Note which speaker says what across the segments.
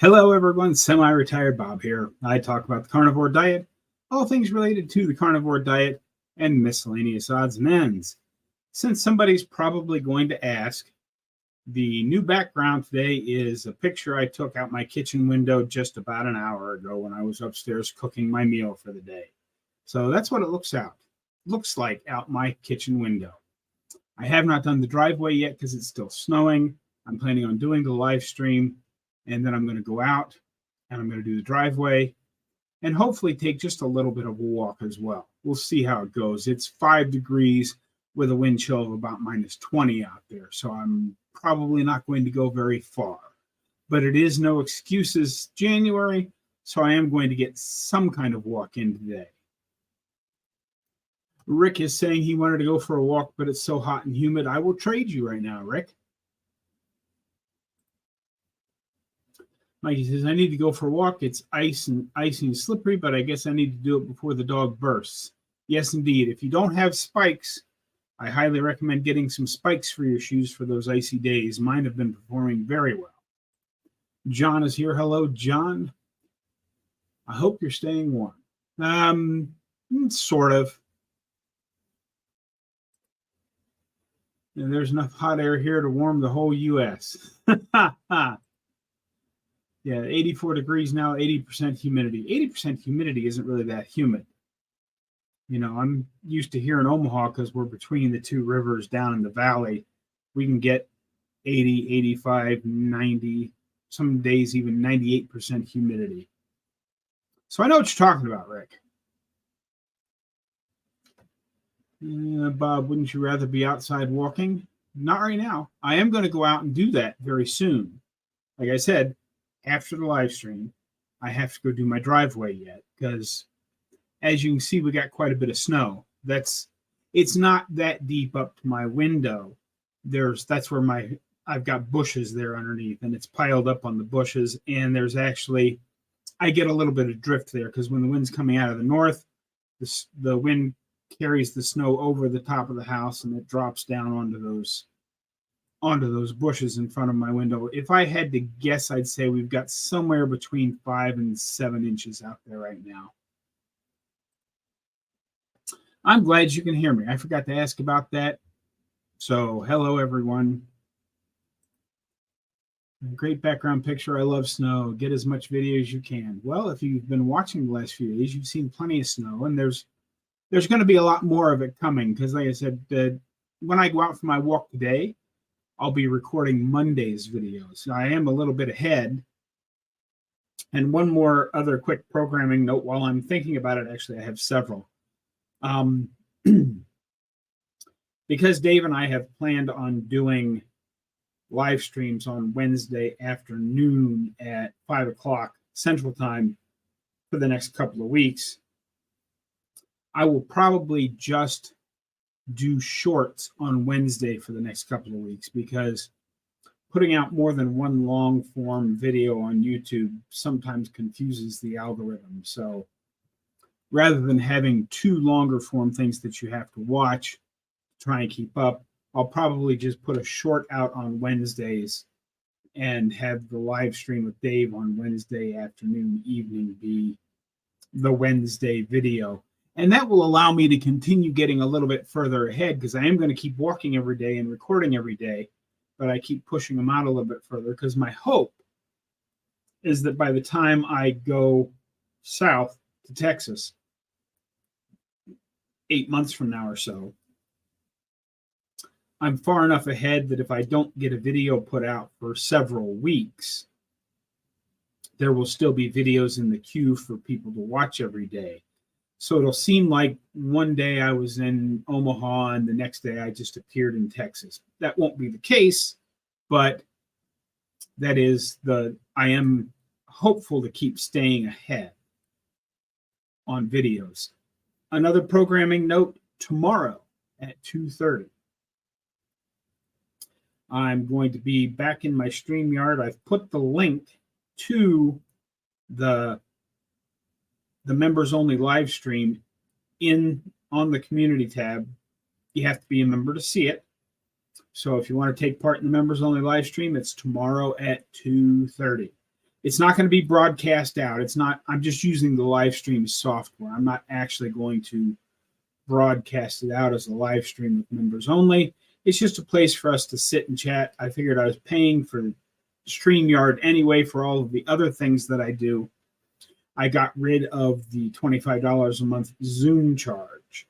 Speaker 1: Hello, everyone. Semi-retired Bob here. I talk about the carnivore diet, all things related to the carnivore diet, and miscellaneous odds and ends. Since somebody's probably going to ask, the new background today is a picture I took out my kitchen window just about an hour ago when I was upstairs cooking my meal for the day. So that's what it looks like out my kitchen window. I have not done the driveway yet because it's still snowing. I'm planning on doing the live stream, and then I'm going to go out and I'm going to do the driveway and hopefully take just a little bit of a walk as well. We'll see how it goes. It's 5 degrees with a wind chill of about -20 out there, so I'm probably not going to go very far. But it is no excuses January, so I am going to get some kind of walk in today. Rick is saying he wanted to go for a walk, but it's so hot and humid. I will trade you right now, Rick. Mikey says, I need to go for a walk. It's icy and slippery, but I guess I need to do it before the dog bursts. Yes, indeed. If you don't have spikes, I highly recommend getting some spikes for your shoes for those icy days. Mine have been performing very well. John is here. Hello, John. I hope you're staying warm. Sort of. And there's enough hot air here to warm the whole U.S. Yeah, 84 degrees now, 80% humidity. 80% humidity isn't really that humid. You know, I'm used to here in Omaha because we're between the two rivers down in the valley. We can get 80, 85, 90, some days even 98% humidity. So I know what you're talking about, Rick. Bob, wouldn't you rather be outside walking? Not right now. I am going to go out and do that very soon. Like I said, after the live stream, I have to go do my driveway yet because, as you can see, we got quite a bit of snow. It's not that deep up to my window. That's where I've got bushes there underneath, and it's piled up on the bushes. And there's actually, I get a little bit of drift there because when the wind's coming out of the north, the wind carries the snow over the top of the house and it drops down onto those bushes in front of my window. If I had to guess, I'd say we've got somewhere between 5 and 7 inches out there right now. I'm glad you can hear me. I forgot to ask about that. So hello, everyone. Great background picture. I love snow. Get as much video as you can. Well, if you've been watching the last few days, you've seen plenty of snow, and there's going to be a lot more of it coming because, like I said, when I go out for my walk today, I'll be recording Monday's videos. I am a little bit ahead. And one more other quick programming note while I'm thinking about it. Actually, I have several. Because Dave and I have planned on doing live streams on Wednesday afternoon at 5 o'clock Central Time for the next couple of weeks, I will probably just do shorts on Wednesday for the next couple of weeks because putting out more than one long form video on YouTube sometimes confuses the algorithm. So rather than having 2 longer form things that you have to watch to try and keep up, I'll probably just put a short out on Wednesdays and have the live stream with Dave on Wednesday afternoon, evening be the Wednesday video. And that will allow me to continue getting a little bit further ahead because I am going to keep walking every day and recording every day, but I keep pushing them out a little bit further because my hope is that by the time I go south to Texas 8 months from now or so, I'm far enough ahead that if I don't get a video put out for several weeks, there will still be videos in the queue for people to watch every day. So it'll seem like one day I was in Omaha and the next day I just appeared in Texas. That won't be the case, but I am hopeful to keep staying ahead on videos. Another programming note, tomorrow at 2:30. I'm going to be back in my StreamYard. I've put the link to the members only live stream on the community tab. You have to be a member to see it. So if you want to take part in the members only live stream, it's tomorrow at 2:30. It's not going to be broadcast out. It's not, I'm just using the live stream software. I'm not actually going to broadcast it out as a live stream with members only. It's just a place for us to sit and chat. I figured I was paying for StreamYard anyway for all of the other things that I do. I got rid of the $25 a month Zoom charge.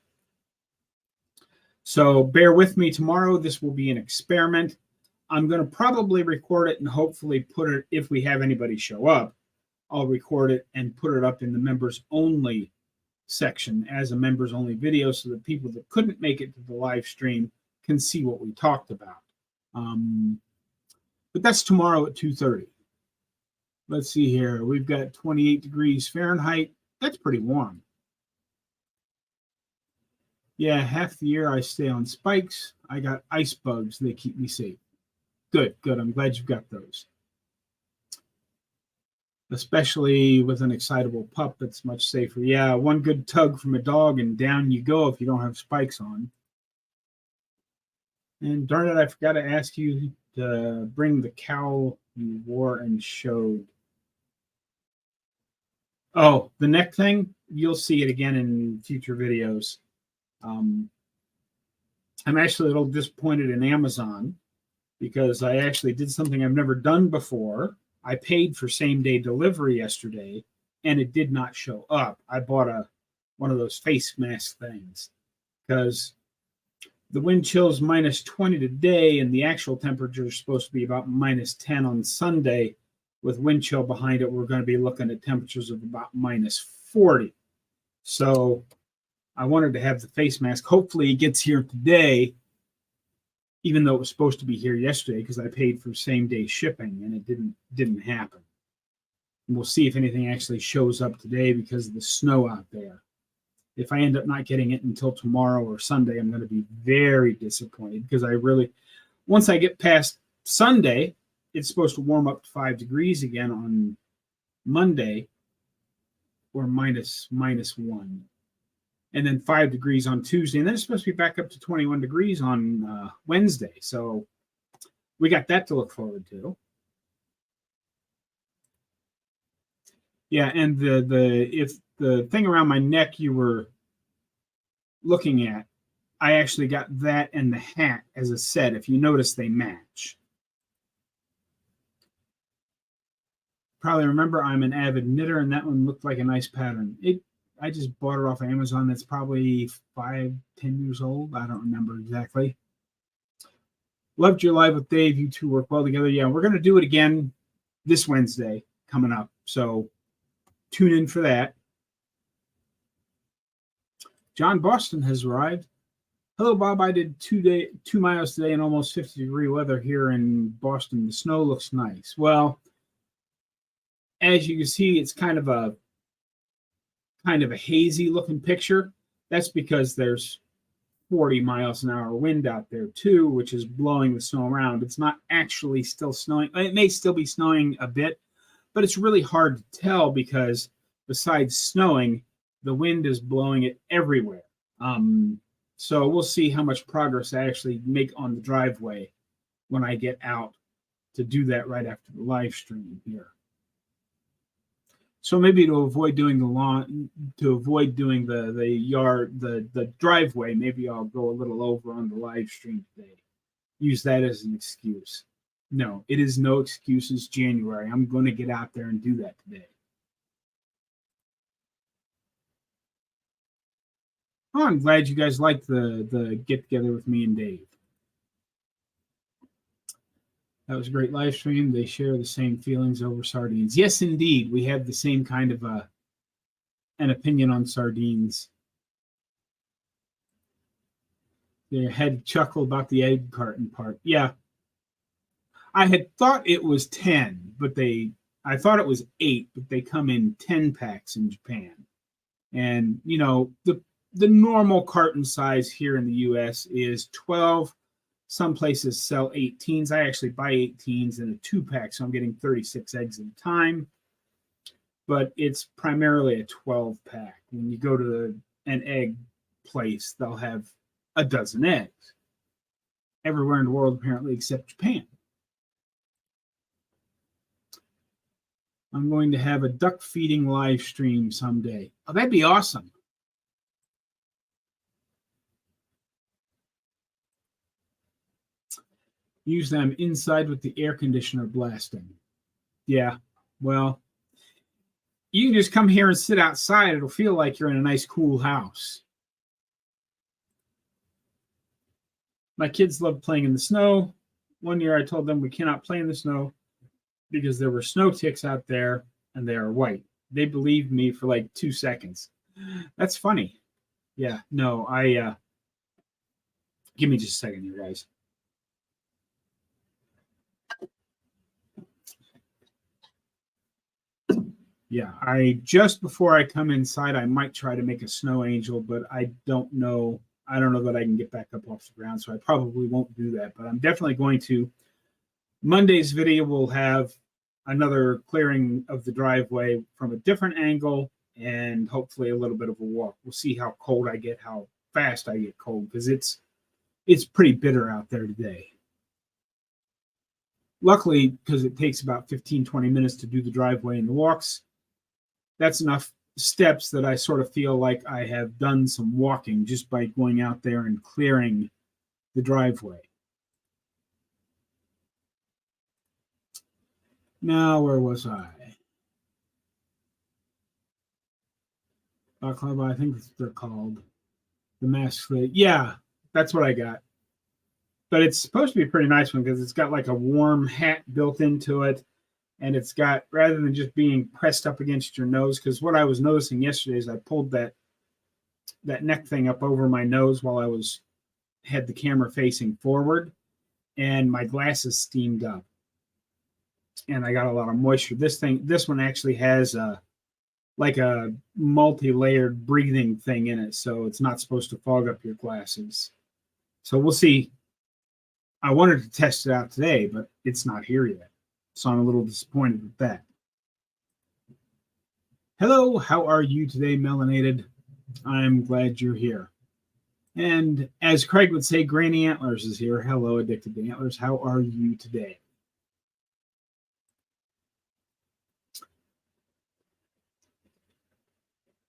Speaker 1: So bear with me tomorrow. This will be an experiment. I'm going to probably record it and hopefully put it, if we have anybody show up, I'll record it and put it up in the members only section as a members only video so that people that couldn't make it to the live stream can see what we talked about. But that's tomorrow at 2:30. Let's see here. We've got 28 degrees Fahrenheit. That's pretty warm. Yeah, half the year I stay on spikes. I got ice bugs. They keep me safe. Good, good. I'm glad you've got those. Especially with an excitable pup, it's much safer. Yeah, one good tug from a dog and down you go if you don't have spikes on. And darn it, I forgot to ask you to bring the cowl you wore and showed. Oh, the neck thing? You'll see it again in future videos. I'm actually a little disappointed in Amazon because I actually did something I've never done before. I paid for same-day delivery yesterday, and it did not show up. I bought one of those face mask things because the wind chill's minus 20 today, and the actual temperature is supposed to be about minus 10 on Sunday. With wind chill behind it, we're going to be looking at temperatures of about minus 40. So I wanted to have the face mask. Hopefully it gets here today, even though it was supposed to be here yesterday because I paid for same-day shipping, and it didn't happen. And we'll see if anything actually shows up today because of the snow out there. If I end up not getting it until tomorrow or Sunday, I'm going to be very disappointed because once I get past Sunday, it's supposed to warm up to 5 degrees again on Monday, or minus 1. And then 5 degrees on Tuesday. And then it's supposed to be back up to 21 degrees on Wednesday. So we got that to look forward to. Yeah, and if the thing around my neck you were looking at, I actually got that and the hat as a set. If you notice, they match. Probably remember I'm an avid knitter, and that one looked like a nice pattern. I just bought it off of Amazon. That's probably 5-10 years old. I don't remember exactly. Loved your live with Dave. You two work well together. Yeah, we're going to do it again this Wednesday coming up. So tune in for that. John Boston has arrived. Hello, Bob. I did 2 miles today in almost 50-degree weather here in Boston. The snow looks nice. Well, as you can see, it's kind of a hazy looking picture. That's because there's 40 miles an hour wind out there too, which is blowing the snow around. It's not actually still snowing. It may still be snowing a bit, but it's really hard to tell because besides snowing, the wind is blowing it everywhere. So we'll see how much progress I actually make on the driveway when I get out to do that right after the live stream here. So maybe to avoid doing the lawn, to avoid doing the yard, the driveway, maybe I'll go a little over on the live stream today. Use that as an excuse. No, it is no excuses. January. I'm going to get out there and do that today. Oh, I'm glad you guys liked the get together with me and Dave. That was a great live stream. They share the same feelings over sardines. Yes, indeed. We have the same kind of an opinion on sardines. They had chuckle about the egg carton part. Yeah. I had thought it was 10, but I thought it was 8, but they come in 10 packs in Japan. And, you know, the normal carton size here in the U.S. is 12. Some places sell 18s. I actually buy 18s in a 2-pack, so I'm getting 36 eggs at a time. But it's primarily a 12-pack. When you go to an egg place, they'll have a dozen eggs. Everywhere in the world, apparently, except Japan. I'm going to have a duck feeding live stream someday. Oh, that'd be awesome. Usually I'm inside with the air conditioner blasting. Yeah, well, you can just come here and sit outside. It'll feel like you're in a nice, cool house. My kids love playing in the snow. One year I told them we cannot play in the snow because there were snow ticks out there and they are white. They believed me for like 2 seconds. That's funny. Yeah, no, give me just a second here, guys. Yeah, just before I come inside, I might try to make a snow angel, but I don't know. I don't know that I can get back up off the ground, so I probably won't do that. But I'm definitely going to. Monday's video will have another clearing of the driveway from a different angle and hopefully a little bit of a walk. We'll see how cold I get, how fast I get cold, because it's pretty bitter out there today. Luckily, because it takes about 15-20 minutes to do the driveway and the walks, that's enough steps that I sort of feel like I have done some walking just by going out there and clearing the driveway. Now, where was I? Club, I think they're called the Mask. Yeah, that's what I got. But it's supposed to be a pretty nice one because it's got like a warm hat built into it. And it's got, rather than just being pressed up against your nose, because what I was noticing yesterday is I pulled that neck thing up over my nose while I had the camera facing forward, and my glasses steamed up. And I got a lot of moisture. This one actually has like a multi-layered breathing thing in it, so it's not supposed to fog up your glasses. So we'll see. I wanted to test it out today, but it's not here yet. So I'm a little disappointed with that. Hello, how are you today, Melanated? I'm glad you're here. And as Craig would say, Granny Antlers is here. Hello, Addicted to Antlers. How are you today?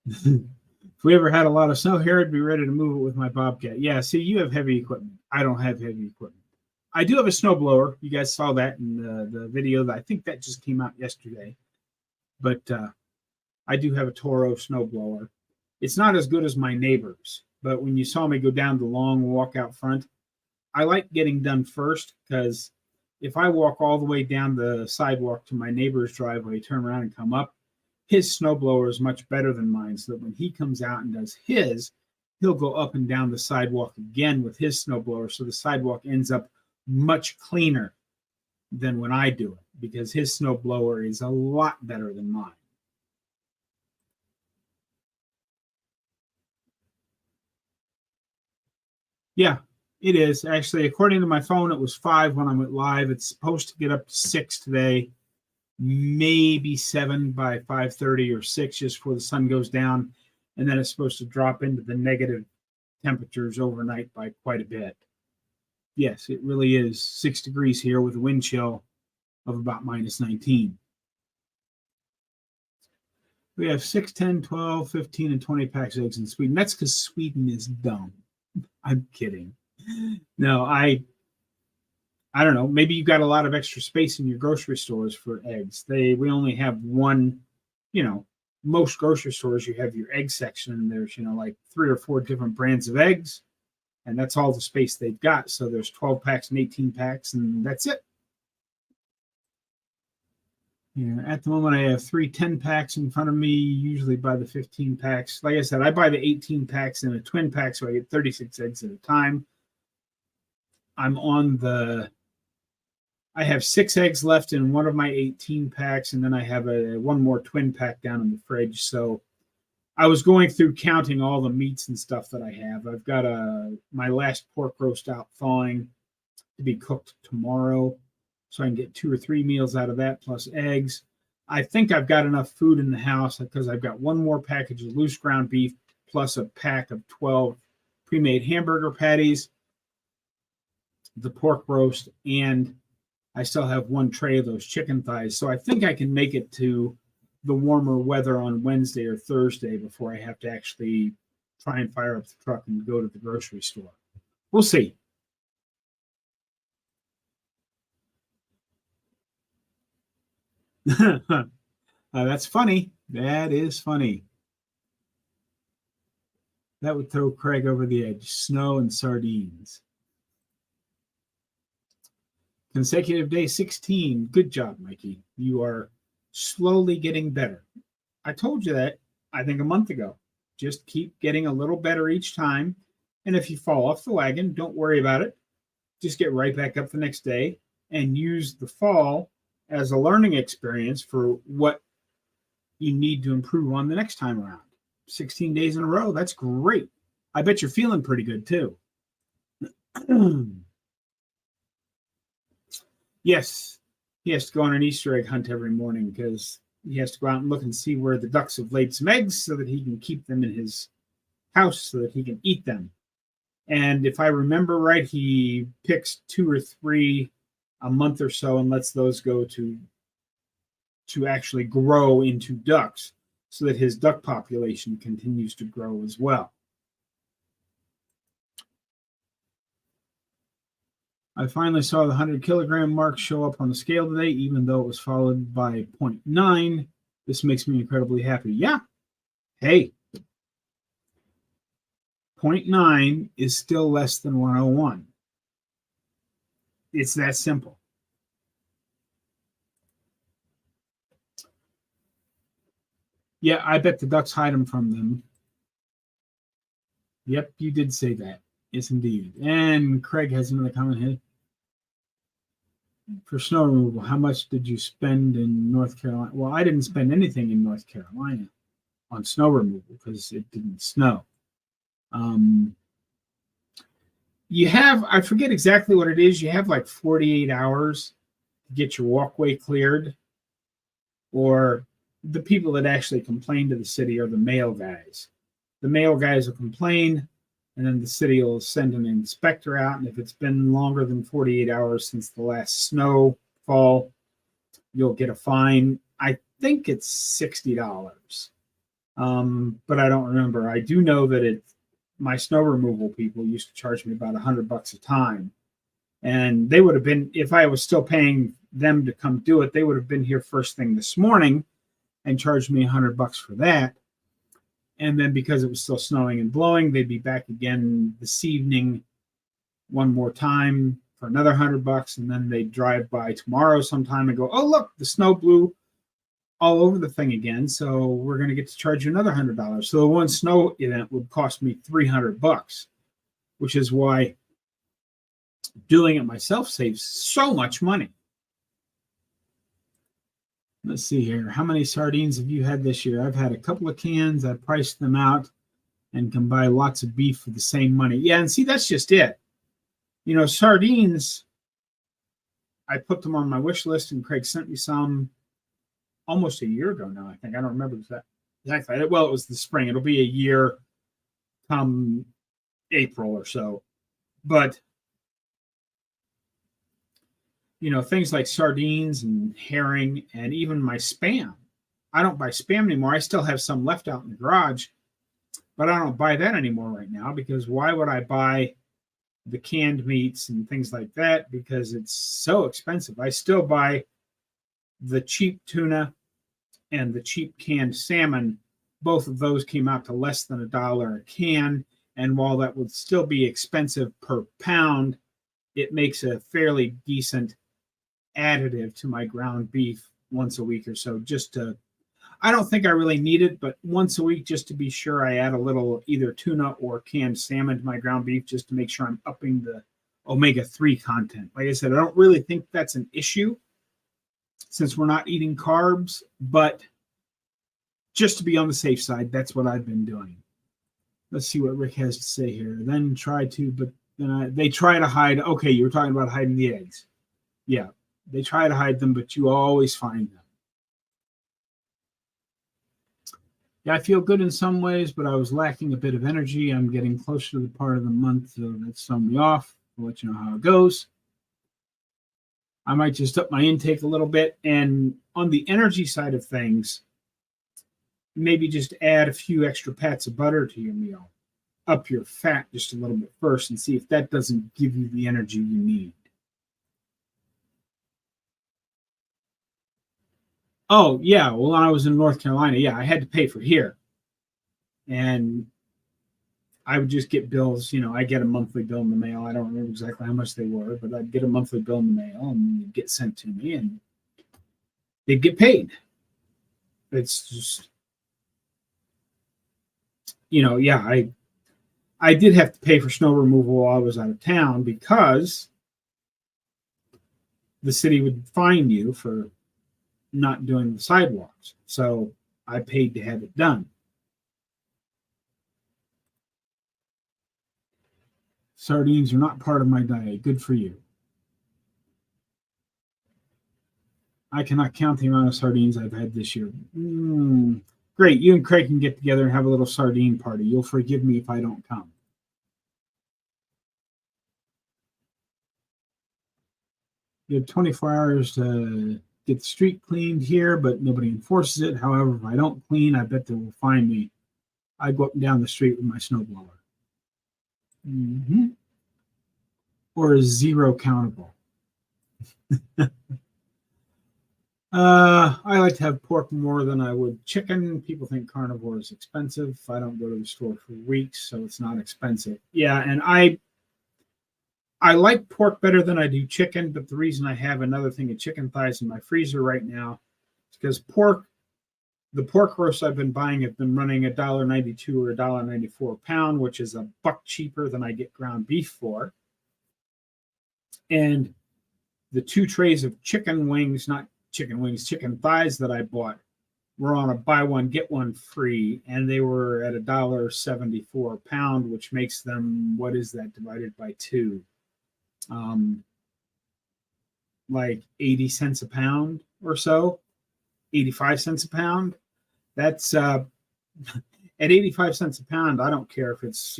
Speaker 1: If we ever had a lot of snow here, I'd be ready to move it with my Bobcat. Yeah, see, you have heavy equipment. I don't have heavy equipment. I do have a snowblower. You guys saw that in the video. That I think that just came out yesterday. But I do have a Toro snowblower. It's not as good as my neighbor's. But when you saw me go down the long walk out front, I like getting done first because if I walk all the way down the sidewalk to my neighbor's driveway, turn around and come up, his snowblower is much better than mine. So that when he comes out and does his, he'll go up and down the sidewalk again with his snowblower. So the sidewalk ends up much cleaner than when I do it because his snowblower is a lot better than mine. Yeah, it is. Actually, according to my phone, it was 5 when I went live. It's supposed to get up to 6 today, maybe 7 by 5:30 or 6 just before the sun goes down. And then it's supposed to drop into the negative temperatures overnight by quite a bit. Yes, it really is 6 degrees here with a wind chill of about -19. We have 6, 10, 12, 15, and 20 packs of eggs in Sweden. That's because Sweden is dumb. I'm kidding. No, I don't know. Maybe you've got a lot of extra space in your grocery stores for eggs. We only have one, most grocery stores, you have your egg section, and there's, like 3 or 4 different brands of eggs. And that's all the space they've got. So there's 12 packs and 18 packs, and that's it. Yeah, at the moment, I have 3 10-packs in front of me, usually by the 15 packs. Like I said, I buy the 18 packs in a twin pack, so I get 36 eggs at a time. I have 6 eggs left in one of my 18 packs, and then I have one more twin pack down in the fridge. So I was going through counting all the meats and stuff that I have. I've got my last pork roast out thawing to be cooked tomorrow, so I can get 2 or 3 meals out of that plus eggs. I think I've got enough food in the house because I've got one more package of loose ground beef plus a pack of 12 pre-made hamburger patties, the pork roast, and I still have one tray of those chicken thighs. So I think I can make it to the warmer weather on Wednesday or Thursday before I have to actually try and fire up the truck and go to the grocery store. We'll see. That's funny. That is funny. That would throw Craig over the edge. Snow and sardines. Consecutive day 16. Good job, Mikey. You are slowly getting better. I told you that, I think, a month ago. Just keep getting a little better each time. And if you fall off the wagon, don't worry about it. Just get right back up the next day and use the fall as a learning experience for what you need to improve on the next time around. 16 days in a row, that's great. I bet you're feeling pretty good too. Yes, he has to go on an Easter egg hunt every morning because he has to go out and look and see where the ducks have laid some eggs so that he can keep them in his house so that he can eat them. And if I remember right, he picks 2 or 3 a month or so and lets those go to actually grow into ducks so that his duck population continues to grow as well. I finally saw the 100 kilogram mark show up on the scale today, even though it was followed by 0.9. This makes me incredibly happy. Yeah. Hey, 0.9 is still less than 101. It's that simple. Yeah, I bet the ducks hide them from them. Yep, you did say that. Yes, indeed. And Craig has another comment here. For snow removal, how much did you spend in North Carolina? Well, I didn't spend anything in North Carolina on snow removal because it didn't snow. You have, I forget exactly what it is. You have like 48 hours to get your walkway cleared, or the people that actually complain to the city are the mail guys. The mail guys will complain, and then the city will send an inspector out. And if it's been longer than 48 hours since the last snowfall, you'll get a fine. I think it's $60, but I don't remember. I do know that my snow removal people used to charge me about $100 a time. And they would have been, if I was still paying them to come do it, they would have been here first thing this morning and charged me $100 for that. And then because it was still snowing and blowing, they'd be back again this evening one more time for another $100. And then they'd drive by tomorrow sometime and go, oh, look, the snow blew all over the thing again. So we're going to get to charge you another $100. So the one snow event would cost me $300, which is why doing it myself saves so much money. Let's see here. How many sardines have you had this year? I've had a couple of cans. I priced them out and can buy lots of beef for the same money. Yeah, and see, that's just it. You know, sardines, I put them on my wish list, and Craig sent me some almost a year ago now, I think. I don't remember exactly. Well, it was the spring. It'll be a year come April or so. But you know, things like sardines and herring and even my Spam. I don't buy Spam anymore. I still have some left out in the garage, but I don't buy that anymore right now because why would I buy the canned meats and things like that? Because it's so expensive. I still buy the cheap tuna and the cheap canned salmon. Both of those came out to less than $1 a can. And while that would still be expensive per pound, it makes a fairly decent additive to my ground beef once a week or so. I don't think I really need it, but once a week, just to be sure, I add a little either tuna or canned salmon to my ground beef just to make sure I'm upping the omega-3 content. Like I said, I don't really think that's an issue since we're not eating carbs, but just to be on the safe side, that's what I've been doing. Let's see what Rick has to say here. Then they try to hide. Okay, you were talking about hiding the eggs. Yeah, they try to hide them, but you always find them. Yeah, I feel good in some ways, but I was lacking a bit of energy. I'm getting closer to the part of the month that's thrown me off. I'll let you know how it goes. I might just up my intake a little bit. And on the energy side of things, maybe just add a few extra pats of butter to your meal. Up your fat just a little bit first and see if that doesn't give you the energy you need. Oh, yeah. Well, when I was in North Carolina, yeah, I had to pay for here. And I would just get bills. I get a monthly bill in the mail. I don't remember exactly how much they were, but I'd get a monthly bill in the mail and it'd get sent to me and they'd get paid. It's just, yeah, I did have to pay for snow removal while I was out of town because the city would fine you for not doing the sidewalks. So I paid to have it done. Sardines are not part of my diet. Good for you. I cannot count the amount of sardines I've had this year. Great. You and Craig can get together and have a little sardine party. You'll forgive me if I don't come. You have 24 hours to get the street cleaned here, but nobody enforces it. However, if I don't clean, I bet they will fine me. I go up and down the street with my snowblower. Or is zero countable? I like to have pork more than I would chicken. People think carnivore is expensive. I don't go to the store for weeks, so it's not expensive. Yeah, and I like pork better than I do chicken, but the reason I have another thing of chicken thighs in my freezer right now is because the pork roasts I've been buying have been running $1.92 or $1.94 a pound, which is a buck cheaper than I get ground beef for. And the 2 trays of chicken thighs that I bought were on a buy one, get one free, and they were at $1.74 a pound, which makes them, what is that divided by 2? Like 80 cents a pound or so, 85 cents a pound. That's at 85 cents a pound. I don't care if it's,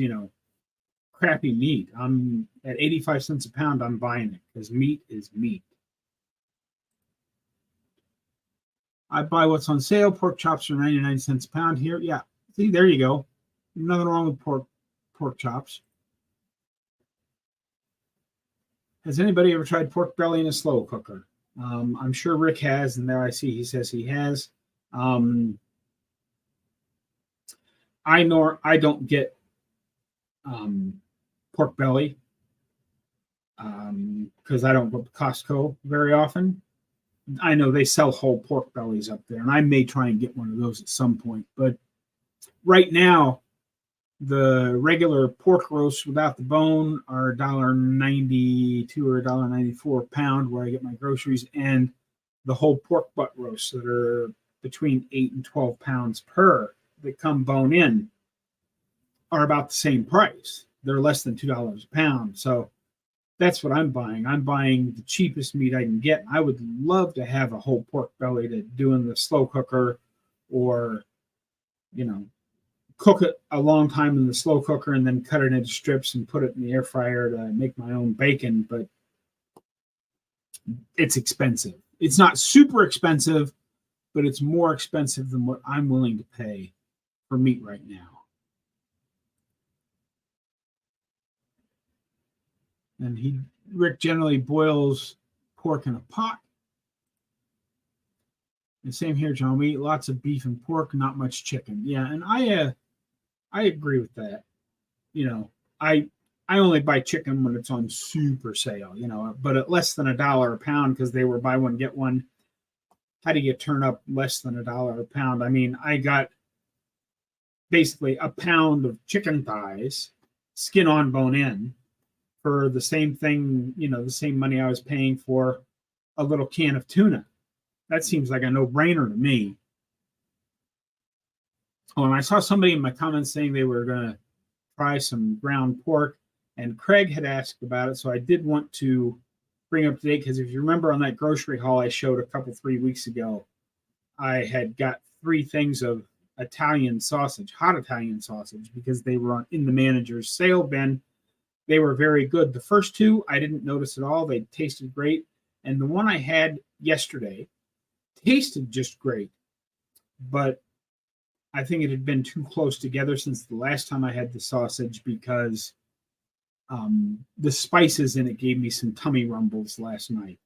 Speaker 1: crappy meat. I'm at 85 cents a pound. I'm buying it because meat is meat. I buy what's on sale. Pork chops are 99 cents a pound here. Yeah. See, there you go. Nothing wrong with pork chops. Has anybody ever tried pork belly in a slow cooker? I'm sure Rick has, and there I see he says he has. I don't get pork belly because I don't go to Costco very often. I know they sell whole pork bellies up there, and I may try and get one of those at some point. But right now, the regular pork roasts without the bone are $1.92 or $1.94 a pound where I get my groceries, and the whole pork butt roasts that are between 8 and 12 pounds per that come bone in are about the same price. They're less than $2 a pound. So that's what I'm buying. I'm buying the cheapest meat I can get. I would love to have a whole pork belly to do in the slow cooker or, cook it a long time in the slow cooker and then cut it into strips and put it in the air fryer to make my own bacon. But it's expensive. It's not super expensive, but it's more expensive than what I'm willing to pay for meat right now. And Rick generally boils pork in a pot. And same here, John. We eat lots of beef and pork, not much chicken. Yeah, and I agree with that. I only buy chicken when it's on super sale, but at less than $1 a pound because they were buy one, get one. How do you turn up less than $1 a pound? I mean, I got basically a pound of chicken thighs, skin on, bone in, for the same thing, the same money I was paying for a little can of tuna. That seems like a no-brainer to me. Oh, and I saw somebody in my comments saying they were going to try some ground pork, and Craig had asked about it, so I did want to bring up to date, because if you remember on that grocery haul I showed 3 weeks ago, I had got 3 things of Italian sausage, hot Italian sausage, because they were in the manager's sale bin. They were very good. The first 2 I didn't notice at all. They tasted great. And the one I had yesterday tasted just great, but I think it had been too close together since the last time I had the sausage, because the spices in it gave me some tummy rumbles last night.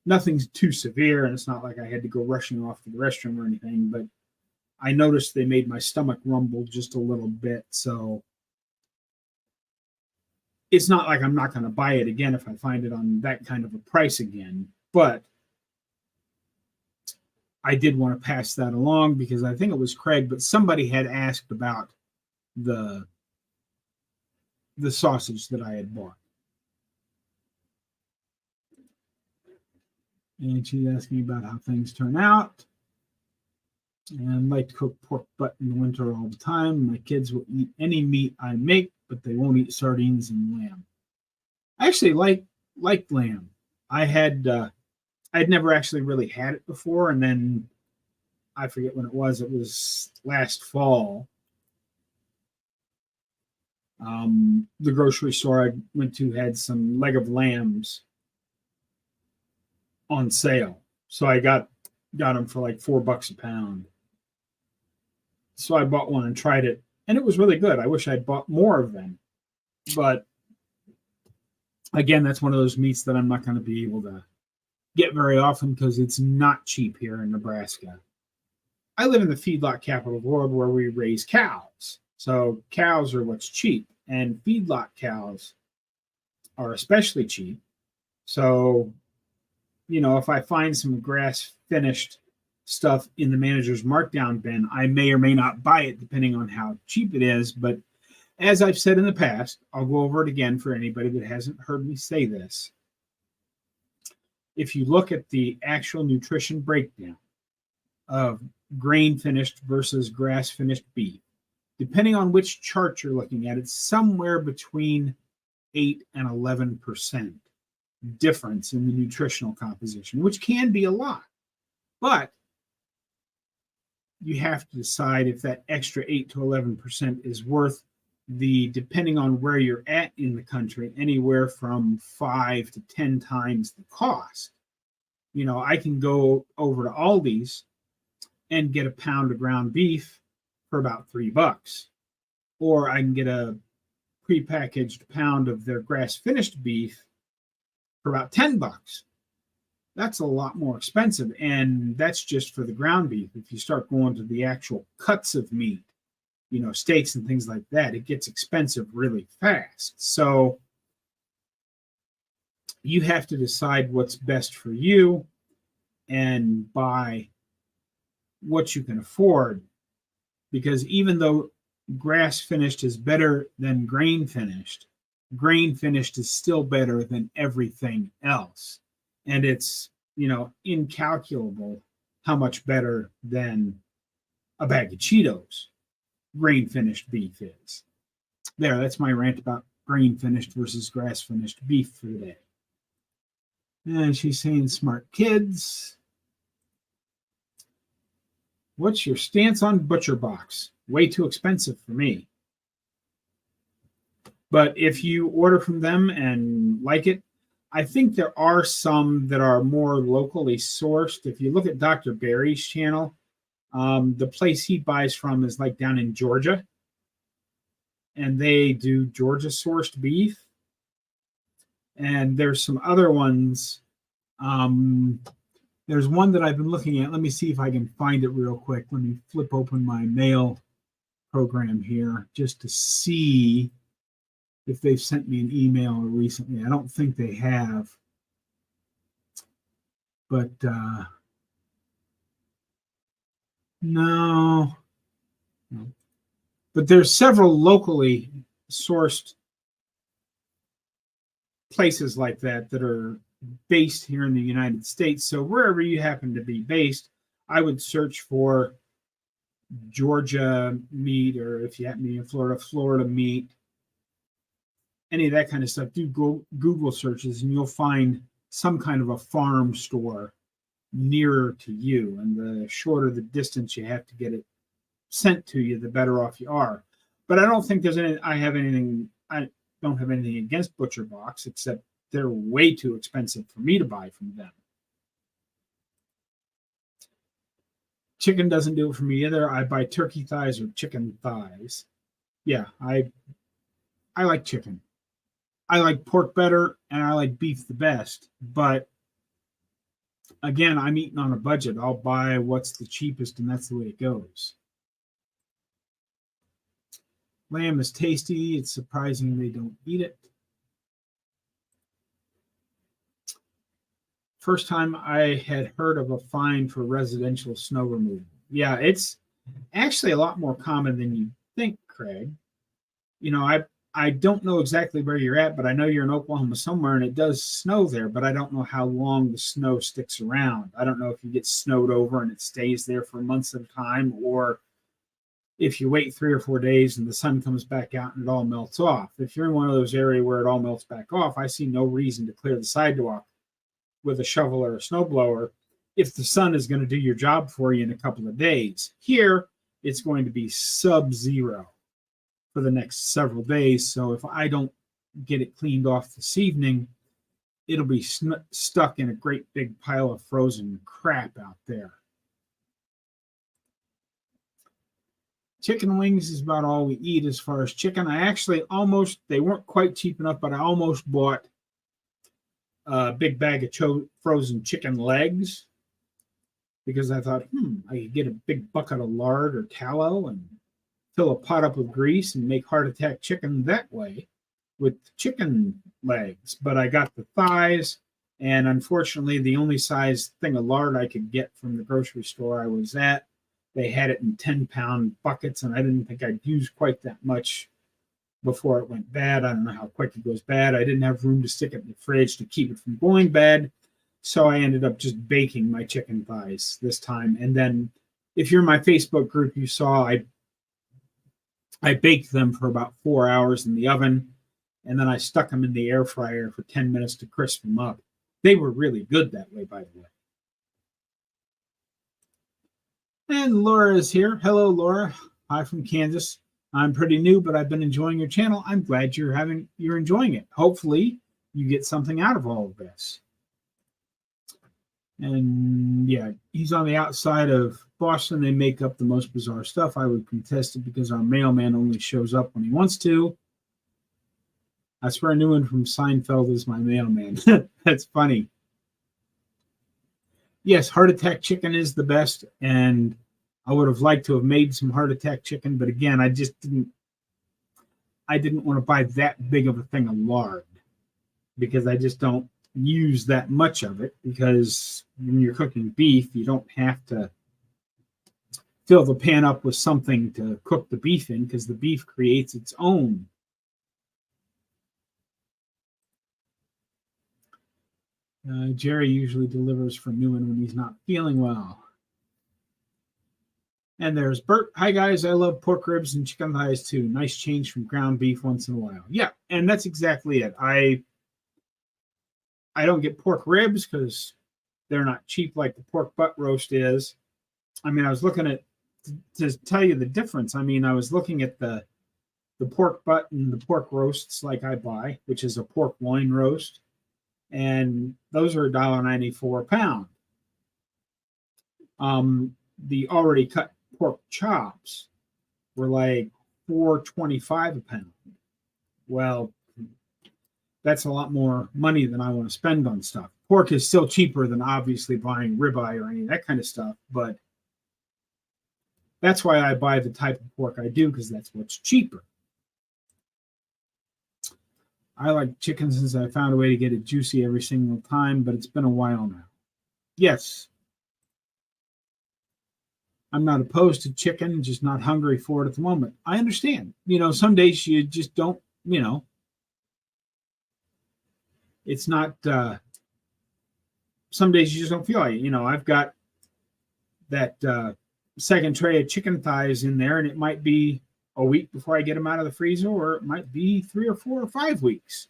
Speaker 1: Nothing's too severe, and it's not like I had to go rushing off to the restroom or anything, but I noticed they made my stomach rumble just a little bit. So it's not like I'm not going to buy it again if I find it on that kind of a price again, but I did want to pass that along because I think it was Craig, but somebody had asked about the sausage that I had bought. And she's asking about how things turn out. And I like to cook pork butt in the winter all the time. My kids will eat any meat I make, but they won't eat sardines and lamb. I actually like lamb. I'd never actually really had it before, and then I forget when it was. It was last fall. The grocery store I went to had some leg of lambs on sale, so I got them for like $4 a pound. So I bought one and tried it, and it was really good. I wish I'd bought more of them, but again, that's one of those meats that I'm not going to be able to get very often because it's not cheap here in Nebraska. I live in the feedlot capital of the world where we raise cows. So cows are what's cheap, and feedlot cows are especially cheap. So, if I find some grass finished stuff in the manager's markdown bin, I may or may not buy it depending on how cheap it is. But as I've said in the past, I'll go over it again for anybody that hasn't heard me say this. If you look at the actual nutrition breakdown of grain finished versus grass finished beef, depending on which chart you're looking at, it's somewhere between 8 and 11% difference in the nutritional composition, which can be a lot. But you have to decide if that extra 8 to 11% is worth depending on where you're at in the country, anywhere from 5 to 10 times the cost. I can go over to Aldi's and get a pound of ground beef for about $3, or I can get a prepackaged pound of their grass finished beef for about $10. That's a lot more expensive, and that's just for the ground beef. If you start going to the actual cuts of meat, steaks and things like that, it gets expensive really fast. So you have to decide what's best for you and buy what you can afford, because even though grass finished is better than grain finished is still better than everything else. And it's, incalculable how much better than a bag of Cheetos grain finished beef is. That's my rant about grain finished versus grass finished beef for the day. And she's saying, smart kids. What's your stance on Butcher Box? Way too expensive for me. But if you order from them and like it, I think there are some that are more locally sourced. If you look at Dr. Barry's channel, the place he buys from is like down in Georgia, and they do Georgia sourced beef. And there's some other ones. There's one that I've been looking at. Let me see if I can find it real quick. Let me flip open my mail program here just to see if they've sent me an email recently. I don't think they have. But no. But there's several locally sourced places like that are based here in the United States. So wherever you happen to be based, I would search for Georgia meat, or if you happen to be in Florida meat, any of that kind of stuff. Do Google searches and you'll find some kind of a farm store nearer to you. And the shorter the distance you have to get it sent to you, the better off you are. But I don't think I don't have anything against Butcher Box, except they're way too expensive for me to buy from them. Chicken doesn't do it for me either. I buy turkey thighs or chicken thighs. Yeah, I like chicken. I like pork better and I like beef the best. But again, I'm eating on a budget. I'll buy what's the cheapest, and that's the way it goes. Lamb is tasty. It's surprising they don't eat it. First time I had heard of a fine for residential snow removal. Yeah, it's actually a lot more common than you think, Craig. I don't know exactly where you're at, but I know you're in Oklahoma somewhere, and it does snow there, but I don't know how long the snow sticks around. I don't know if you get snowed over and it stays there for months at a time, or if you wait 3 or 4 days and the sun comes back out and it all melts off. If you're in one of those areas where it all melts back off, I see no reason to clear the sidewalk with a shovel or a snowblower if the sun is going to do your job for you in a couple of days. Here, it's going to be sub-zero for the next several days. So if I don't get it cleaned off this evening, it'll be stuck in a great big pile of frozen crap out there. Chicken wings is about all we eat as far as chicken. I actually they weren't quite cheap enough, but I almost bought a big bag of frozen chicken legs because I thought, I could get a big bucket of lard or tallow and fill a pot up with grease and make heart attack chicken that way with chicken legs. But I got the thighs, and unfortunately, the only size thing of lard I could get from the grocery store I was at, they had it in 10-pound buckets, and I didn't think I'd use quite that much before it went bad. I don't know how quick it goes bad. I didn't have room to stick it in the fridge to keep it from going bad, so I ended up just baking my chicken thighs this time. And then if you're in my Facebook group, you saw I baked them for about 4 hours in the oven, and then I stuck them in the air fryer for 10 minutes to crisp them up. They were really good that way, by the way. And Laura is here. Hello, Laura. Hi from Kansas. I'm pretty new, but I've been enjoying your channel. I'm glad you're enjoying it. Hopefully, you get something out of all of this. And yeah, he's on the outside of Boston. They make up the most bizarre stuff. I would contest it because our mailman only shows up when he wants to. I swear a new one from Seinfeld is my mailman. That's funny. Yes, heart attack chicken is the best, and I would have liked to have made some heart attack chicken, but again, I didn't want to buy that big of a thing of lard because I just don't use that much of it, because when you're cooking beef, you don't have to fill the pan up with something to cook the beef in, because the beef creates its own. Jerry usually delivers for Newen when he's not feeling well. And there's Bert. Hi, guys. I love pork ribs and chicken thighs, too. Nice change from ground beef once in a while. Yeah, and that's exactly it. I don't get pork ribs because they're not cheap like the pork butt roast is. I mean, I was looking at, to tell you the difference, I mean, I was looking at the pork butt and the pork roasts like I buy, which is a pork loin roast. And those are $1.94 a pound. The already cut pork chops were like $4.25 a pound. Well, that's a lot more money than I want to spend on stuff. Pork is still cheaper than obviously buying ribeye or any of that kind of stuff, but that's why I buy the type of pork I do, because that's what's cheaper. I like chicken since I found a way to get it juicy every single time, but it's been a while now. Yes. I'm not opposed to chicken, just not hungry for it at the moment. I understand. Some days you just don't, it's not, some days you just don't feel like it. I've got that second tray of chicken thighs in there, and it might be a week before I get them out of the freezer, or it might be 3 or 4 or 5 weeks,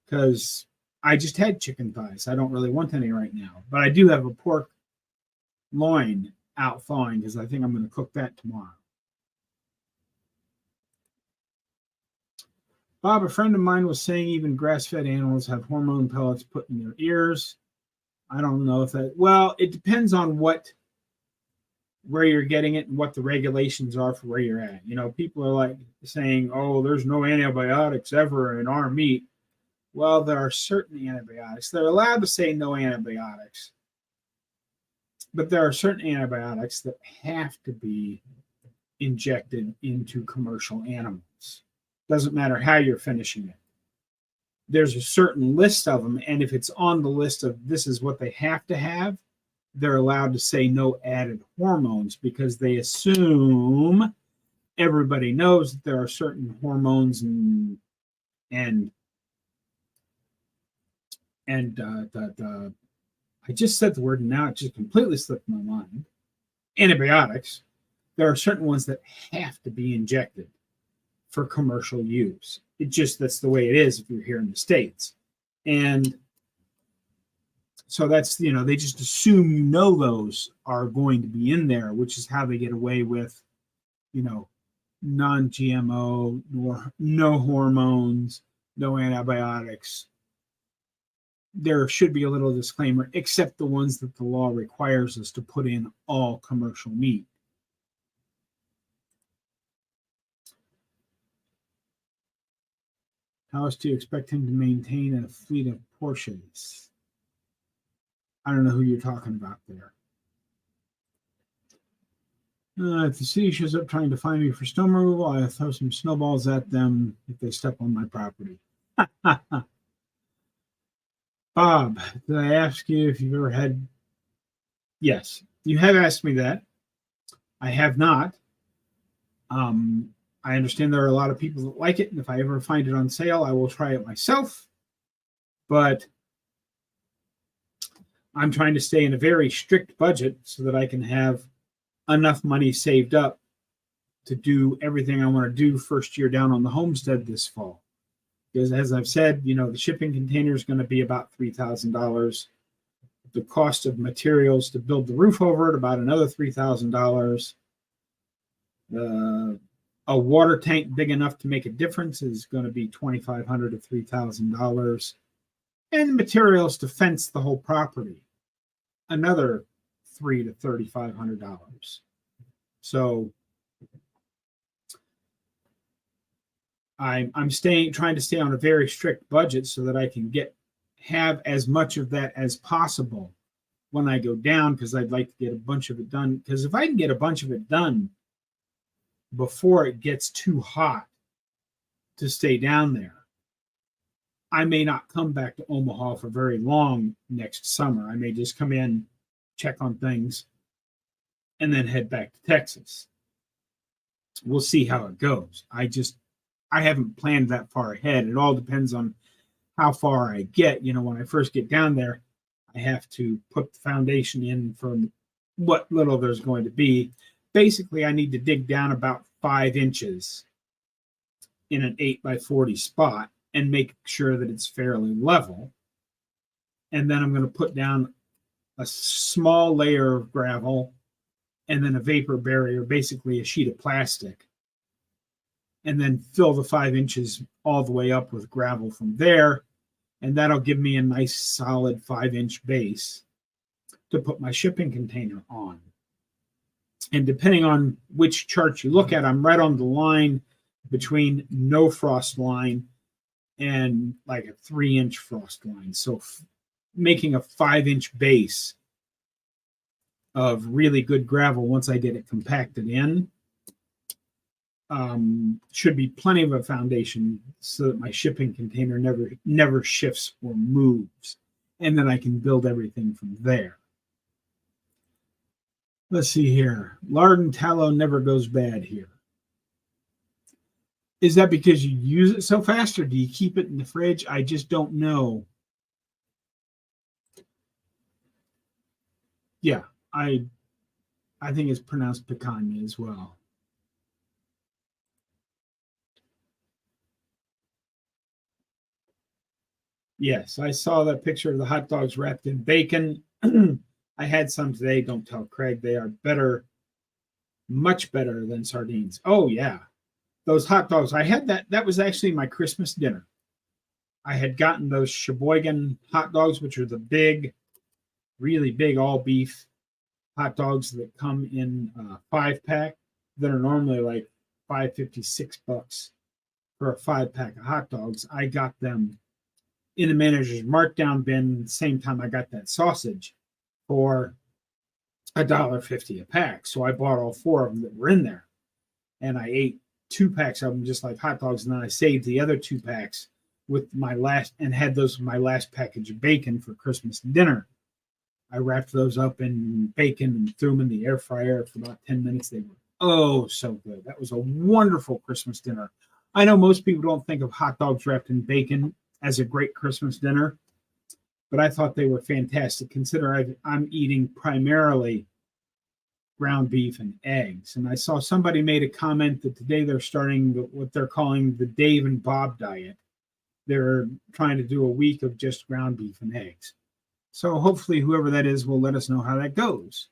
Speaker 1: because I just had chicken thighs. I don't really want any right now, but I do have a pork loin out thawing because I think I'm going to cook that tomorrow. Bob, a friend of mine was saying even grass-fed animals have hormone pellets put in their ears. I don't know if that, well, it depends on what where you're getting it and what the regulations are for where you're at. You know, people are like saying, oh, there's no antibiotics ever in our meat. Well, there are certain antibiotics. They're allowed to say no antibiotics, but there are certain antibiotics that have to be injected into commercial animals. Doesn't matter how you're finishing it. There's a certain list of them, and if it's on the list of this is what they have to have, they're allowed to say no added hormones because they assume everybody knows that there are certain hormones and I just said the word and now it just completely slipped my mind. Antibiotics. There are certain ones that have to be injected for commercial use. It just, that's the way it is if you're here in the States. And so that's, you know, they just assume you know those are going to be in there, which is how they get away with, you know, non-GMO, no hormones, no antibiotics. There should be a little disclaimer, except the ones that the law requires us to put in all commercial meat. How else do you expect him to maintain a fleet of Porsches? I don't know who you're talking about there. If the city shows up trying to find me for snow removal, I'll throw some snowballs at them if they step on my property. Bob, did I ask you if you've ever had... Yes, you have asked me that. I have not. I understand there are a lot of people that like it, and if I ever find it on sale, I will try it myself. But I'm trying to stay in a very strict budget so that I can have enough money saved up to do everything I want to do first year down on the homestead this fall. Because as I've said, you know, the shipping container is going to be about $3,000. The cost of materials to build the roof over it, about another $3,000. A water tank big enough to make a difference is going to be $2,500 to $3,000. And materials to fence the whole property, another $3,000 to $3,500. So I'm trying to stay on a very strict budget so that I can have as much of that as possible when I go down, because I'd like to get a bunch of it done. Because if I can get a bunch of it done before it gets too hot to stay down there, I may not come back to Omaha for very long next summer. I may just come in, check on things, and then head back to Texas. We'll see how it goes. I haven't planned that far ahead. It all depends on how far I get. You know, when I first get down there, I have to put the foundation in for what little there's going to be. Basically, I need to dig down about 5 inches in an 8x40 spot and make sure that it's fairly level. And then I'm going to put down a small layer of gravel and then a vapor barrier, basically a sheet of plastic, and then fill the 5 inches all the way up with gravel from there. And that'll give me a nice solid 5-inch base to put my shipping container on. And depending on which chart you look at, I'm right on the line between no frost line and like a 3-inch frost line. So making a 5-inch base of really good gravel once I get it compacted in should be plenty of a foundation so that my shipping container never shifts or moves, and then I can build everything from there. Let's see here. Lard and tallow never goes bad here. Is that because you use it so fast, or do you keep it in the fridge? I just don't know. Yeah, I think it's pronounced picanha as well. Yes, I saw that picture of the hot dogs wrapped in bacon. I had some today. Don't tell Craig. They are better, much better than sardines. Oh, yeah. Those hot dogs. I had that. That was actually my Christmas dinner. I had gotten those Sheboygan hot dogs, which are the big, really big all beef hot dogs that come in a 5-pack that are normally like $5.56 for a 5-pack of hot dogs. I got them in the manager's markdown bin the same time I got that sausage for $1.50 a pack. So I bought all 4 of them that were in there, and I ate 2 packs of them just like hot dogs, and then I saved the other 2 packs with my last and had those with my last package of bacon for Christmas dinner. I wrapped those up in bacon and threw them in the air fryer for about 10 minutes. They were so good. That was a wonderful Christmas dinner. I know most people don't think of hot dogs wrapped in bacon as a great Christmas dinner, but I thought they were fantastic. Consider I'm eating primarily ground beef and eggs. And I saw somebody made a comment that today they're starting what they're calling the Dave and Bob diet. They're trying to do a week of just ground beef and eggs. So hopefully whoever that is will let us know how that goes.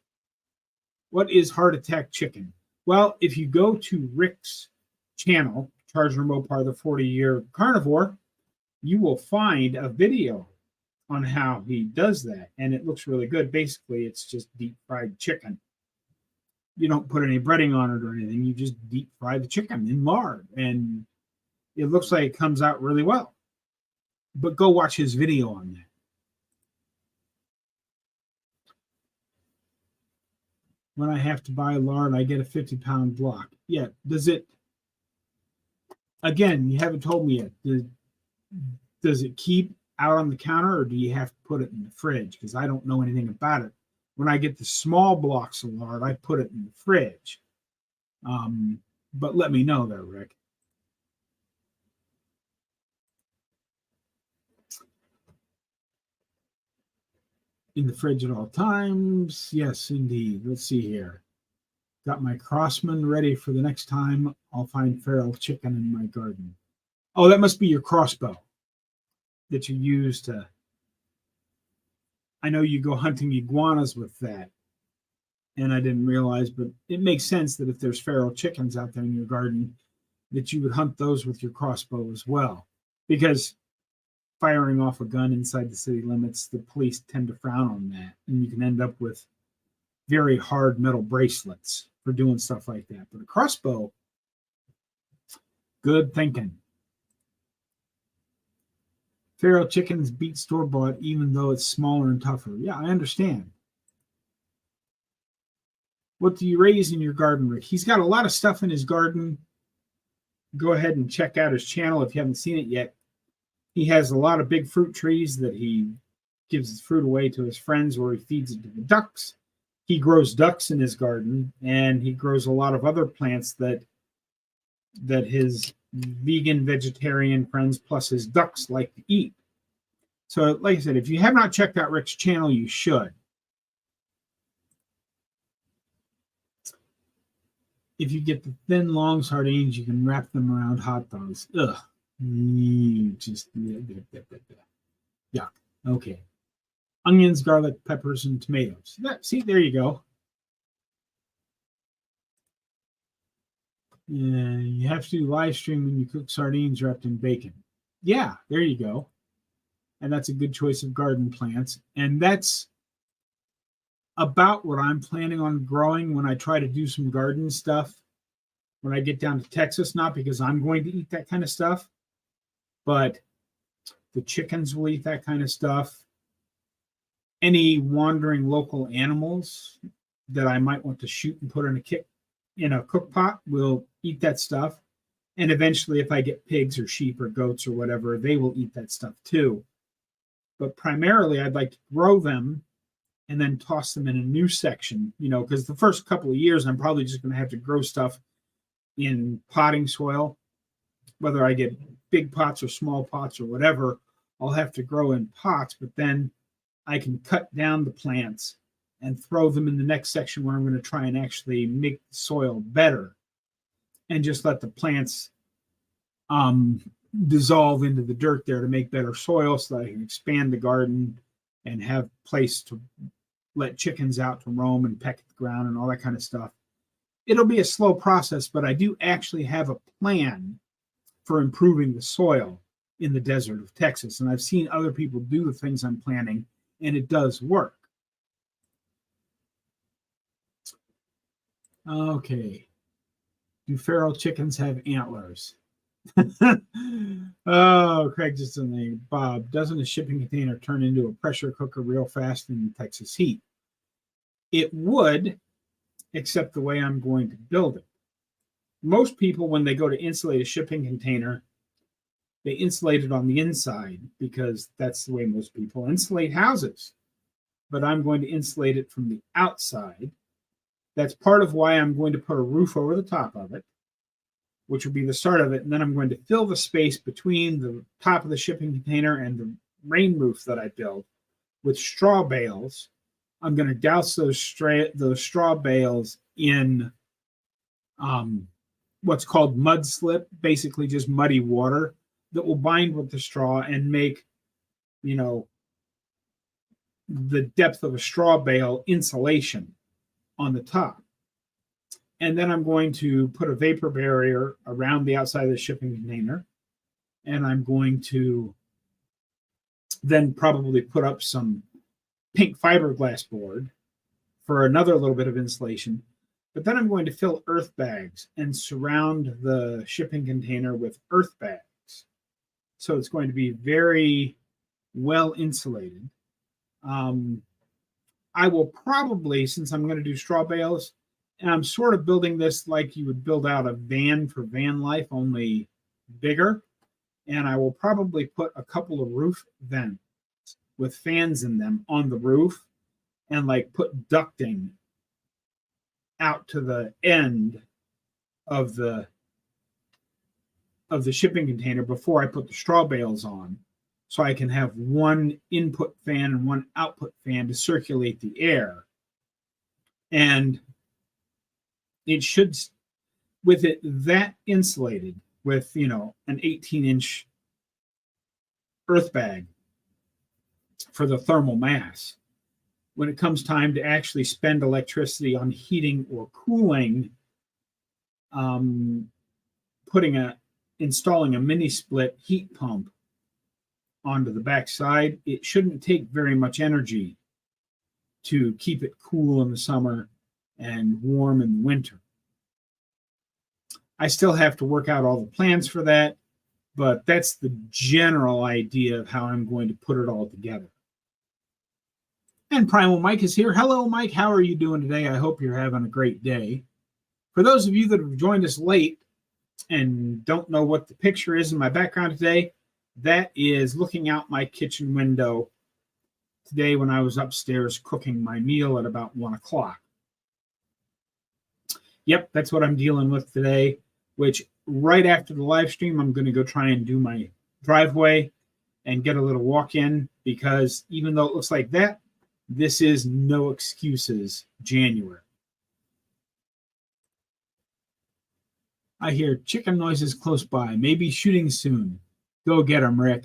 Speaker 1: What is heart attack chicken? Well, if you go to Rick's channel, Charge Remote Part of the 40-Year Carnivore, you will find a video on how he does that. And it looks really good. Basically, it's just deep fried chicken. You don't put any breading on it or anything. You just deep fry the chicken in lard. And it looks like it comes out really well. But go watch his video on that. When I have to buy lard, I get a 50-pound block. Yeah, does it... Again, you haven't told me yet. Does it keep out on the counter, or do you have to put it in the fridge? Because I don't know anything about it. When I get the small blocks of lard, I put it in the fridge. But let me know there, Rick. In the fridge at all times. Yes, indeed. Let's see here. Got my Crossman ready for the next time I'll find feral chicken in my garden. Oh, that must be your crossbow that you use to... I know you go hunting iguanas with that, and I didn't realize, but it makes sense that if there's feral chickens out there in your garden, that you would hunt those with your crossbow as well. Because firing off a gun inside the city limits, the police tend to frown on that, and you can end up with very hard metal bracelets for doing stuff like that. But a crossbow, good thinking. Feral chickens beat store-bought even though it's smaller and tougher. Yeah, I understand. What do you raise in your garden, Rick? He's got a lot of stuff in his garden. Go ahead and check out his channel if you haven't seen it yet. He has a lot of big fruit trees that he gives his fruit away to his friends, or he feeds it to the ducks. He grows ducks in his garden, and he grows a lot of other plants that his vegan, vegetarian friends plus his ducks like to eat. So, like I said, if you have not checked out Rick's channel, you should. If you get the thin, long sardines, you can wrap them around hot dogs. Ugh. Just yuck. Okay. Onions, garlic, peppers, and tomatoes. See, there you go. Yeah, you have to do live stream when you cook sardines wrapped in bacon. Yeah, there you go. And that's a good choice of garden plants. And that's about what I'm planning on growing when I try to do some garden stuff when I get down to Texas. Not because I'm going to eat that kind of stuff, but the chickens will eat that kind of stuff. Any wandering local animals that I might want to shoot and put in a cook pot will eat that stuff. And eventually, if I get pigs or sheep or goats or whatever, they will eat that stuff too. But primarily, I'd like to grow them and then toss them in a new section, because the first couple of years, I'm probably just going to have to grow stuff in potting soil. Whether I get big pots or small pots or whatever, I'll have to grow in pots, but then I can cut down the plants and throw them in the next section where I'm going to try and actually make the soil better and just let the plants dissolve into the dirt there to make better soil so that I can expand the garden and have place to let chickens out to roam and peck at the ground and all that kind of stuff. It'll be a slow process, but I do actually have a plan for improving the soil in the desert of Texas. And I've seen other people do the things I'm planning, and it does work. Okay. Do feral chickens have antlers? Oh, Craig just in the Bob. Doesn't a shipping container turn into a pressure cooker real fast in Texas heat? It would, except the way I'm going to build it. Most people, when they go to insulate a shipping container, they insulate it on the inside because that's the way most people insulate houses. But I'm going to insulate it from the outside. That's part of why I'm going to put a roof over the top of it, which will be the start of it. And then I'm going to fill the space between the top of the shipping container and the rain roof that I build with straw bales. I'm going to douse those straw bales in what's called mud slip, basically just muddy water that will bind with the straw and make, the depth of a straw bale insulation on the top. And then I'm going to put a vapor barrier around the outside of the shipping container. And I'm going to then probably put up some pink fiberglass board for another little bit of insulation. But then I'm going to fill earth bags and surround the shipping container with earth bags. So it's going to be very well insulated. I will probably, since I'm going to do straw bales, and I'm sort of building this like you would build out a van for van life, only bigger. And I will probably put a couple of roof vents with fans in them on the roof and like put ducting out to the end of the shipping container before I put the straw bales on, so I can have one input fan and one output fan to circulate the air. And it should, with it that insulated with, an 18-inch earth bag for the thermal mass, when it comes time to actually spend electricity on heating or cooling, installing a mini split heat pump onto the backside, it shouldn't take very much energy to keep it cool in the summer and warm in the winter. I still have to work out all the plans for that, but that's the general idea of how I'm going to put it all together. And Primal Mike is here. Hello, Mike. How are you doing today? I hope you're having a great day. For those of you that have joined us late and don't know what the picture is in my background today, that is looking out my kitchen window today when I was upstairs cooking my meal at about 1 o'clock. Yep, that's what I'm dealing with today, which right after the live stream, I'm going to go try and do my driveway and get a little walk in, because even though it looks like that, this is no excuses January. I hear chicken noises close by, maybe shooting soon. Go get them, Rick.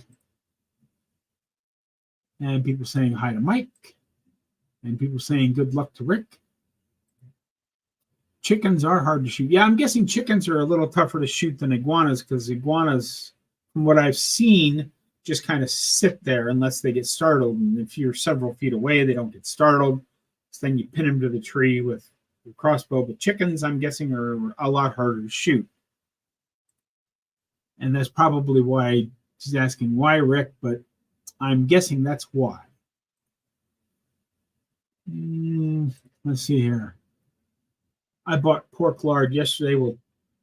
Speaker 1: And people saying hi to Mike. And people saying good luck to Rick. Chickens are hard to shoot. Yeah, I'm guessing chickens are a little tougher to shoot than iguanas, because iguanas, from what I've seen, just kind of sit there unless they get startled. And if you're several feet away, they don't get startled. So then you pin them to the tree with the crossbow. But chickens, I'm guessing, are a lot harder to shoot. And that's probably why she's asking why, Rick, but I'm guessing that's why. Let's see here. I bought pork lard yesterday. We'll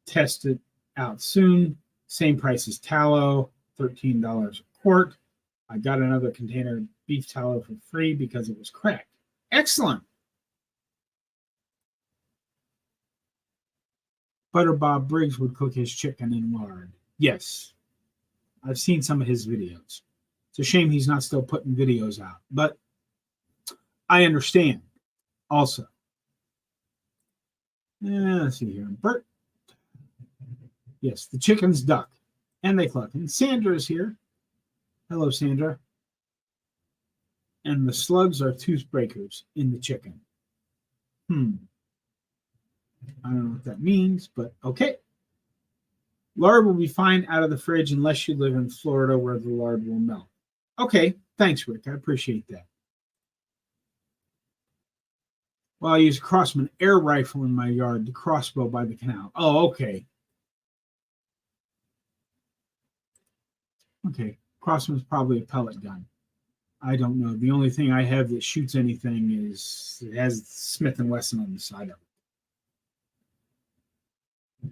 Speaker 1: test it out soon. Same price as tallow, $13 a quart. I got another container of beef tallow for free because it was cracked. Excellent. Butter Bob Briggs would cook his chicken in lard. Yes, I've seen some of his videos. It's a shame he's not still putting videos out, but I understand also. Let's see here. Bert. Yes, the chickens duck and they cluck. And Sandra is here. Hello, Sandra. And the slugs are tooth breakers in the chicken. I don't know what that means, but okay. Lard will be fine out of the fridge unless you live in Florida where the lard will melt. Okay, thanks, Rick. I appreciate that. Well, I use a Crossman air rifle in my yard, the crossbow by the canal. Oh, okay. Okay. Crossman's probably a pellet gun. I don't know. The only thing I have that shoots anything is it has Smith and Wesson on the side of it.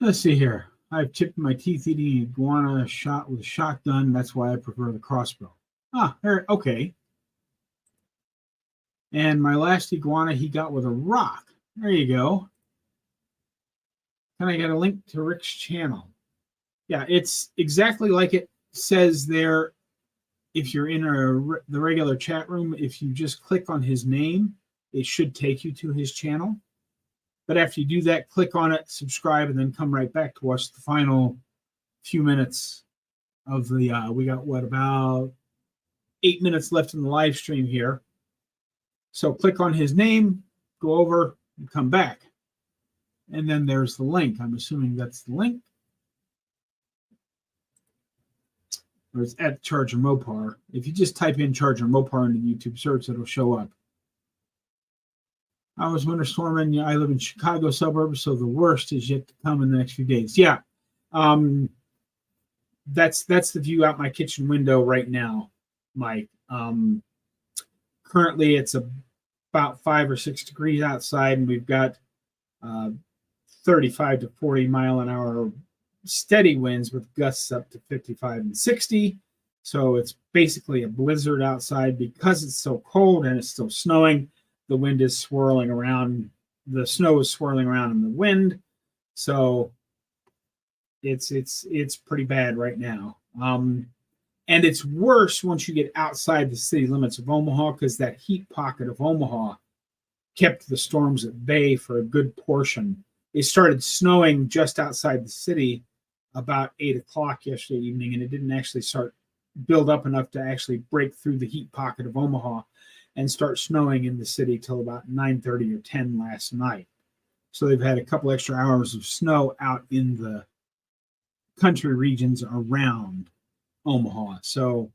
Speaker 1: Let's see here. I've chipped my teeth eating iguana shot with a shotgun. That's why I prefer the crossbow. Ah, okay. And my last iguana he got with a rock. There you go. And I got a link to Rick's channel. Yeah, it's exactly like it says there. If you're in the regular chat room, if you just click on his name, it should take you to his channel. But after you do that, click on it, subscribe, and then come right back to watch the final few minutes of the, we got what, about 8 minutes left in the live stream here. So click on his name, go over, and come back. And then there's the link. I'm assuming that's the link. Or it's at Charger Mopar. If you just type in Charger Mopar into YouTube search, it'll show up. I was winter storming. I live in Chicago suburbs, so the worst is yet to come in the next few days. Yeah, that's the view out my kitchen window right now, Mike. Currently, it's about 5 or 6 degrees outside, and we've got 35 to 40 mile an hour steady winds with gusts up to 55 and 60. So it's basically a blizzard outside because it's so cold and it's still snowing. The wind is swirling around. The snow is swirling around in the wind. So it's pretty bad right now. And it's worse once you get outside the city limits of Omaha because that heat pocket of Omaha kept the storms at bay for a good portion. It started snowing just outside the city about 8 o'clock yesterday evening, and it didn't actually start build up enough to actually break through the heat pocket of Omaha and start snowing in the city till about 9:30 or 10 last night. So they've had a couple extra hours of snow out in the country regions around Omaha. So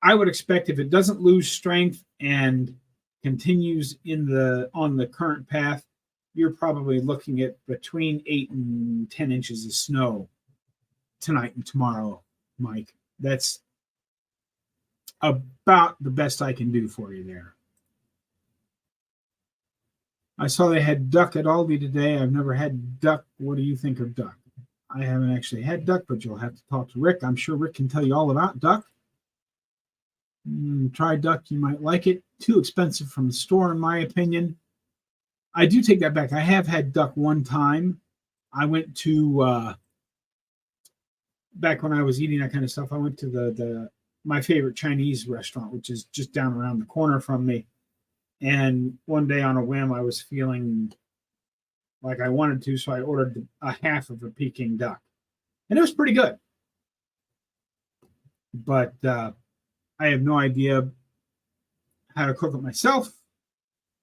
Speaker 1: I would expect if it doesn't lose strength and continues on the current path, you're probably looking at between 8 and 10 inches of snow tonight and tomorrow, Mike. That's about the best I can do for you there. I saw they had duck at Aldi today. I've never had duck. What do you think of duck? I haven't actually had duck, but you'll have to talk to Rick. I'm sure Rick can tell you all about duck. Try duck. You might like it. Too expensive from the store, in my opinion. I do take that back. I have had duck one time. I went to, back when I was eating that kind of stuff, I went to my favorite Chinese restaurant, which is just down around the corner from me. And one day on a whim, I was feeling like I wanted to, so I ordered a half of a Peking duck. And it was pretty good. But I have no idea how to cook it myself.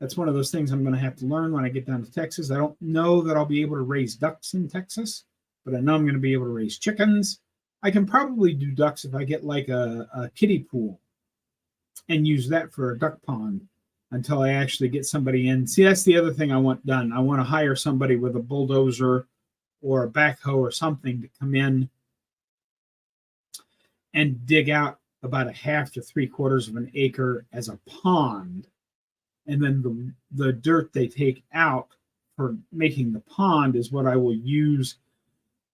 Speaker 1: That's one of those things I'm going to have to learn when I get down to Texas. I don't know that I'll be able to raise ducks in Texas, but I know I'm going to be able to raise chickens. I can probably do ducks if I get like a kiddie pool and use that for a duck pond until I actually get somebody in. See, that's the other thing I want done. I want to hire somebody with a bulldozer or a backhoe or something to come in and dig out about a half to 3/4 of an acre as a pond. And then the dirt they take out for making the pond is what I will use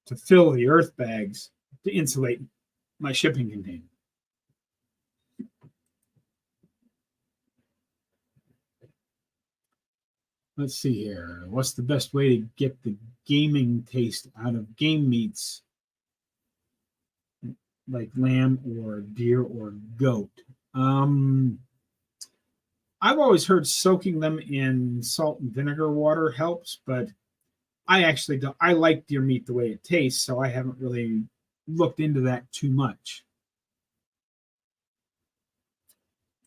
Speaker 1: to fill the earth bags to insulate my shipping container. Let's see here. What's the best way to get the gaming taste out of game meats like lamb or deer or goat? I've always heard soaking them in salt and vinegar water helps, but I actually don't. I like deer meat the way it tastes, so I haven't really looked into that too much.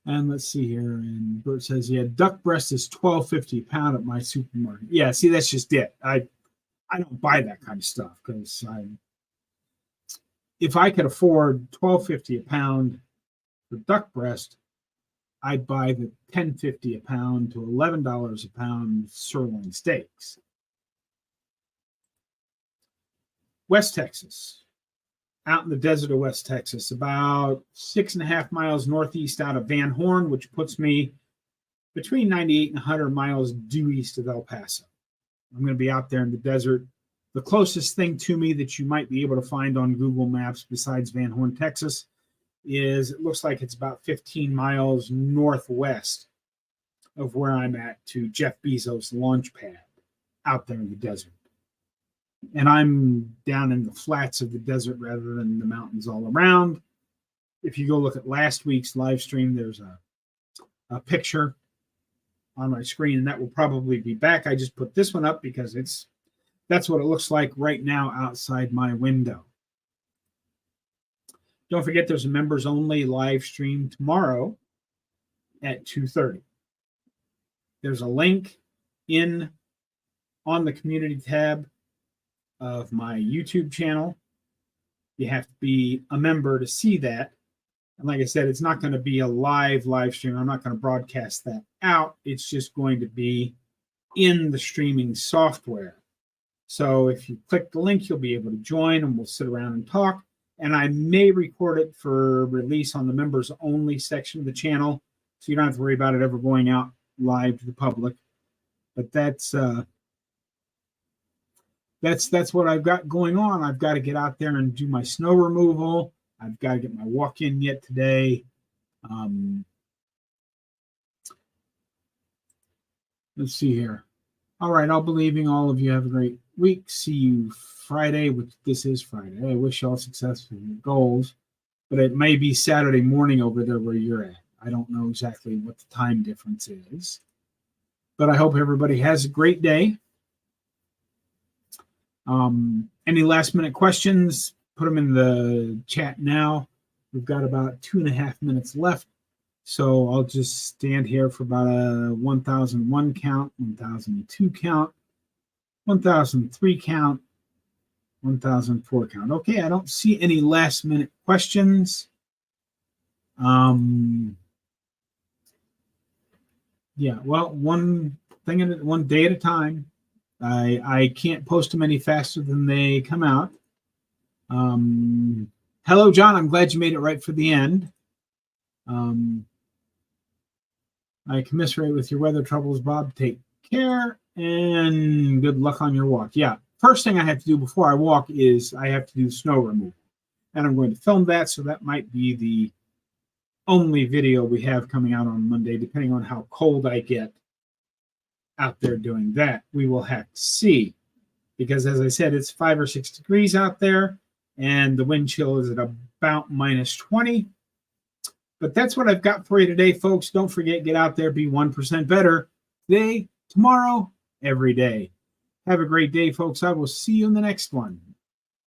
Speaker 1: And let's see here. And Bert says, yeah, duck breast is $12.50 a pound at my supermarket. Yeah, see, that's just it. I don't buy that kind of stuff because if I could afford $12.50 a pound for duck breast, I'd buy the $10.50 a pound to $11 a pound sirloin steaks. West Texas, out in the desert of West Texas, about 6.5 miles northeast out of Van Horn, which puts me between 98 and 100 miles due east of El Paso. I'm going to be out there in the desert. The closest thing to me that you might be able to find on Google Maps besides Van Horn, Texas, is it looks like it's about 15 miles northwest of where I'm at to Jeff Bezos' launch pad out there in the desert. And I'm down in the flats of the desert rather than the mountains all around. If you go look at last week's live stream, there's a picture on my screen, and that will probably be back. I just put this one up because that's what it looks like right now outside my window. Don't forget, there's a members only live stream tomorrow at 2:30. There's a link on the community tab of my YouTube channel. You have to be a member to see that. And like I said, it's not going to be a live stream. I'm not going to broadcast that out. It's just going to be in the streaming software. So if you click the link, you'll be able to join and we'll sit around and talk. And I may record it for release on the members only section of the channel, so you don't have to worry about it ever going out live to the public. But that's what I've got going on. I've got to get out there and do my snow removal. I've got to get my walk in yet today. Let's see here. All right, I'll be leaving. All of you have a great week. See you Friday, which this is Friday. I wish you all success with your goals, but it may be Saturday morning over there where you're at. I don't know exactly what the time difference is, but I hope everybody has a great day. Any last minute questions, put them in the chat now. We've got about 2.5 minutes left. So I'll just stand here for about a 1001 count, 1002 count, 1003 count, 1004 count. Okay, I don't see any last minute questions. Yeah, well, one day at a time. I can't post them any faster than they come out. Hello, John. I'm glad you made it right for the end. I commiserate with your weather troubles, Bob. Take care and good luck on your walk. Yeah, first thing I have to do before I walk is I have to do snow removal. And I'm going to film that, so that might be the only video we have coming out on Monday, depending on how cold I get out there doing that. We will have to see, because as I said, it's 5 or 6 degrees out there, and the wind chill is at about -20. But that's what I've got for you today, folks. Don't forget, get out there, be 1% better today, tomorrow, every day. Have a great day, folks. I will see you in the next one.